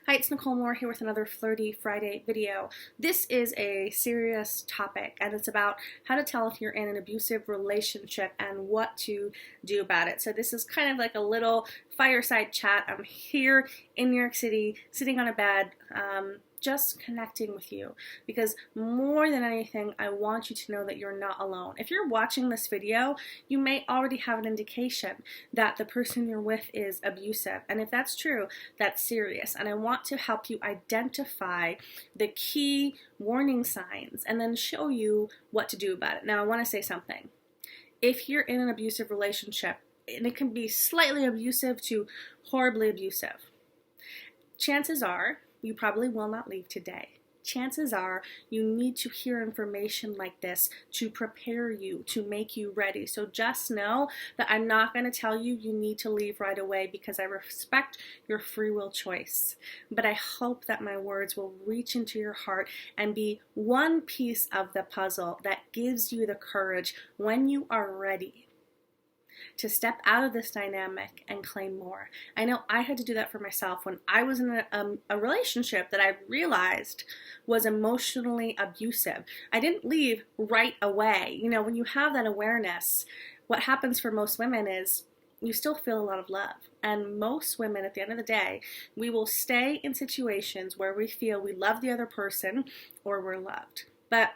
Hi, it's Nicole Moore here with another Flirty Friday video. This is a serious topic and it's about how to tell if you're in an abusive relationship and what to do about it. So this is kind of like a little fireside chat. I'm here in New York City, sitting on a bed, just connecting with you because more than anything, I want you to know that you're not alone. If you're watching this video, you may already have an indication that the person you're with is abusive. And if that's true, that's serious. And I want to help you identify the key warning signs and then show you what to do about it. Now, I want to say something. If you're in an abusive relationship, and it can be slightly abusive to horribly abusive, chances are you probably will not leave today. Chances are you need to hear information like this to prepare you, to make you ready. So just know that I'm not going to tell you you need to leave right away because I respect your free will choice. But I hope that my words will reach into your heart and be one piece of the puzzle that gives you the courage when you are ready to step out of this dynamic and claim more. I know I had to do that for myself when I was in a relationship that I realized was emotionally abusive. I didn't leave right away. You know, when you have that awareness, what happens for most women is you still feel a lot of love. And most women, at the end of the day, we will stay in situations where we feel we love the other person or we're loved. But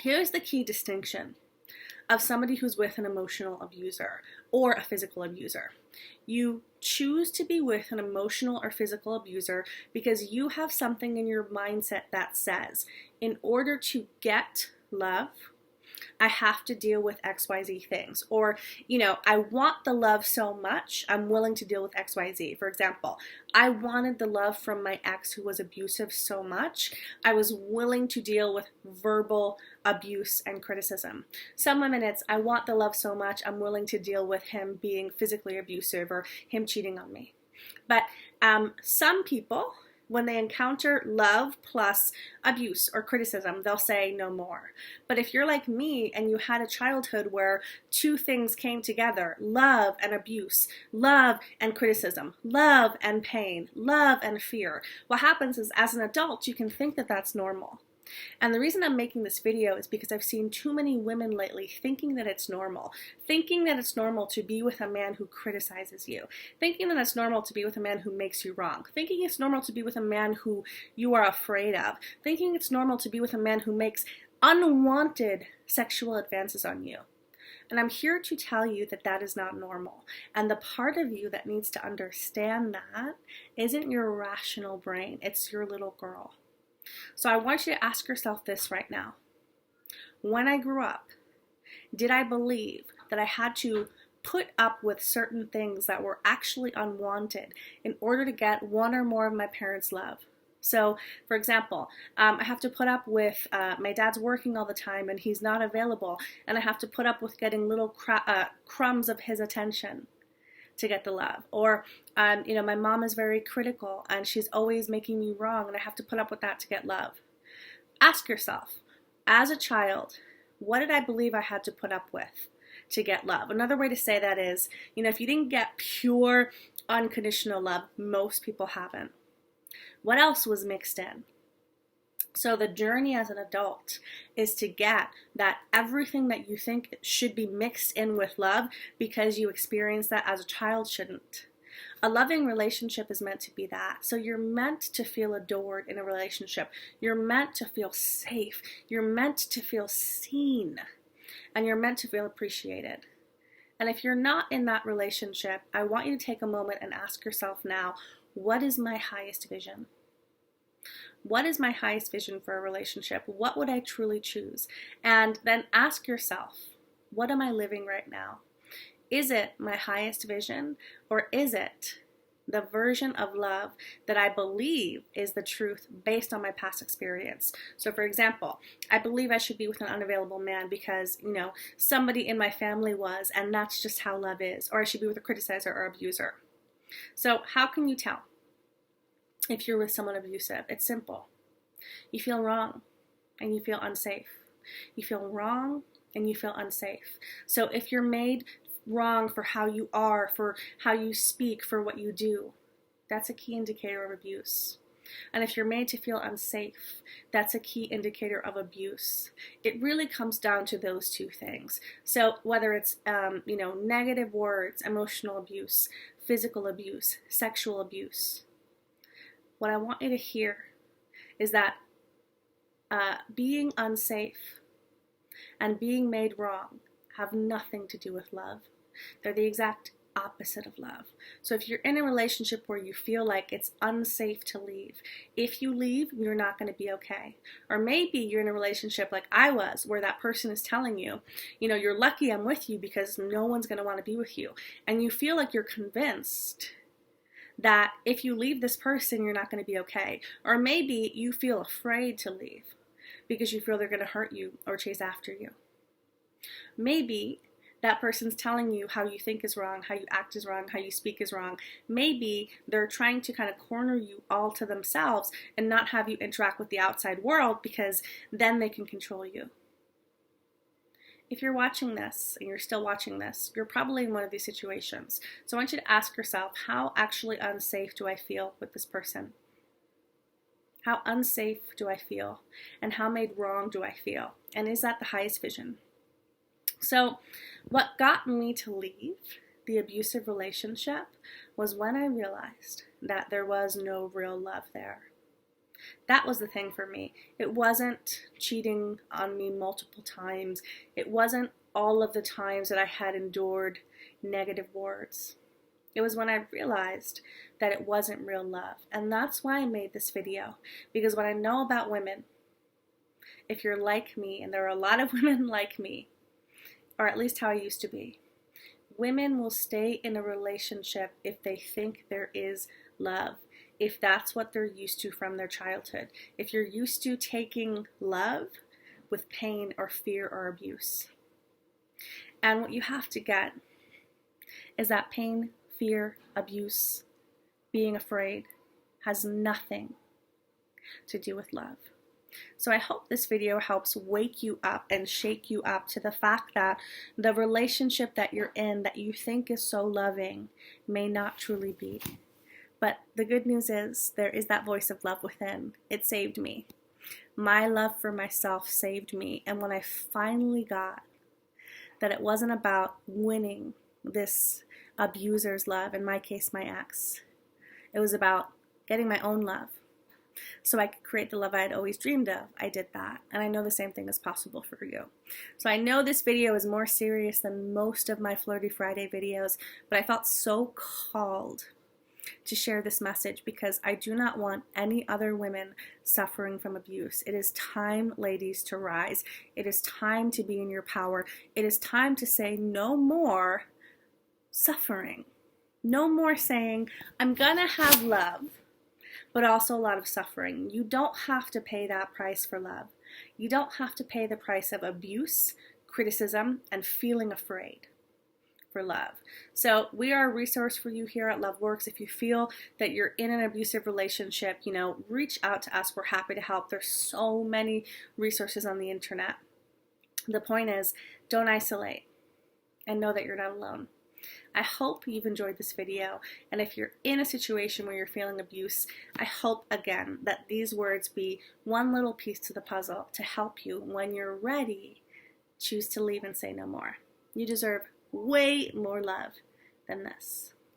here's the key distinction of somebody who's with an emotional abuser or a physical abuser. You choose to be with an emotional or physical abuser because you have something in your mindset that says, in order to get love, I have to deal with XYZ things. Or, you know, I want the love so much, I'm willing to deal with XYZ. For example, I wanted the love from my ex who was abusive so much, I was willing to deal with verbal abuse and criticism. Some women, it's, I want the love so much, I'm willing to deal with him being physically abusive or him cheating on me. But some people, when they encounter love plus abuse or criticism, they'll say no more. But if you're like me and you had a childhood where two things came together, love and abuse, love and criticism, love and pain, love and fear, what happens is as an adult, you can think that that's normal. And the reason I'm making this video is because I've seen too many women lately thinking that it's normal to be with a man who criticizes you, thinking that it's normal to be with a man who makes you wrong, thinking it's normal to be with a man who you are afraid of, thinking it's normal to be with a man who makes unwanted sexual advances on you. And I'm here to tell you that that is not normal. And the part of you that needs to understand that isn't your rational brain, it's your little girl. So I want you to ask yourself this right now. When I grew up, did I believe that I had to put up with certain things that were actually unwanted in order to get one or more of my parents' love? So, for example, I have to put up with my dad's working all the time and he's not available, and I have to put up with getting little crumbs of his attention to get the love. Or, you know, my mom is very critical and she's always making me wrong and I have to put up with that to get love. Ask yourself, as a child, what did I believe I had to put up with to get love? Another way to say that is, you know, if you didn't get pure, unconditional love, most people haven't. What else was mixed in? So the journey as an adult is to get that everything that you think should be mixed in with love because you experienced that as a child shouldn't. A loving relationship is meant to be that. So you're meant to feel adored in a relationship. You're meant to feel safe. You're meant to feel seen. And you're meant to feel appreciated. And if you're not in that relationship, I want you to take a moment and ask yourself now, what is my highest vision? What is my highest vision for a relationship? What would I truly choose? And then ask yourself, what am I living right now? Is it my highest vision, or is it the version of love that I believe is the truth based on my past experience? So for example, I believe I should be with an unavailable man because, you know, somebody in my family was, and that's just how love is. Or I should be with a criticizer or abuser. So how can you tell if you're with someone abusive? It's simple. You feel wrong and you feel unsafe. You feel wrong and you feel unsafe. So if you're made wrong for how you are, for how you speak, for what you do, that's a key indicator of abuse. And if you're made to feel unsafe, that's a key indicator of abuse. It really comes down to those two things. So whether it's, negative words, emotional abuse, physical abuse, sexual abuse, what I want you to hear is that being unsafe and being made wrong have nothing to do with love. They're the exact opposite of love. So if you're in a relationship where you feel like it's unsafe to leave, if you leave, you're not going to be okay. Or maybe you're in a relationship like I was, where that person is telling you, you're lucky I'm with you because no one's going to want to be with you. And you feel like you're convinced that if you leave this person, you're not going to be okay. Or maybe you feel afraid to leave because you feel they're going to hurt you or chase after you. Maybe that person's telling you how you think is wrong, how you act is wrong, how you speak is wrong. Maybe they're trying to kind of corner you all to themselves and not have you interact with the outside world because then they can control you. If you're watching this and you're still watching this, you're probably in one of these situations. So I want you to ask yourself, how actually unsafe do I feel with this person? How unsafe do I feel? And how made wrong do I feel? And is that the highest vision? So what got me to leave the abusive relationship was when I realized that there was no real love there. That was the thing for me. It wasn't cheating on me multiple times. It wasn't all of the times that I had endured negative words. It was when I realized that it wasn't real love. And that's why I made this video. Because what I know about women, if you're like me, and there are a lot of women like me, or at least how I used to be, women will stay in a relationship if they think there is love, if that's what they're used to from their childhood. If you're used to taking love with pain or fear or abuse. And what you have to get is that pain, fear, abuse, being afraid has nothing to do with love. So I hope this video helps wake you up and shake you up to the fact that the relationship that you're in that you think is so loving may not truly be. But the good news is there is that voice of love within. It saved me. My love for myself saved me. And when I finally got that it wasn't about winning this abuser's love, in my case my ex, it was about getting my own love, so I could create the love I had always dreamed of. I did that. And I know the same thing is possible for you. So I know this video is more serious than most of my Flirty Friday videos, but I felt so called to share this message because I do not want any other women suffering from abuse. It is time, ladies, to rise. It is time to be in your power. It is time to say no more suffering. No more saying, I'm gonna have love, but also a lot of suffering. You don't have to pay that price for love. You don't have to pay the price of abuse, criticism, and feeling afraid for love. So we are a resource for you here at LoveWorks. If you feel that you're in an abusive relationship, reach out to us. We're happy to help. There's so many resources on the internet. The point is, don't isolate and know that you're not alone. I hope you've enjoyed this video, and if you're in a situation where you're feeling abuse, I hope again that these words be one little piece to the puzzle to help you when you're ready, choose to leave and say no more. You deserve way more love than this.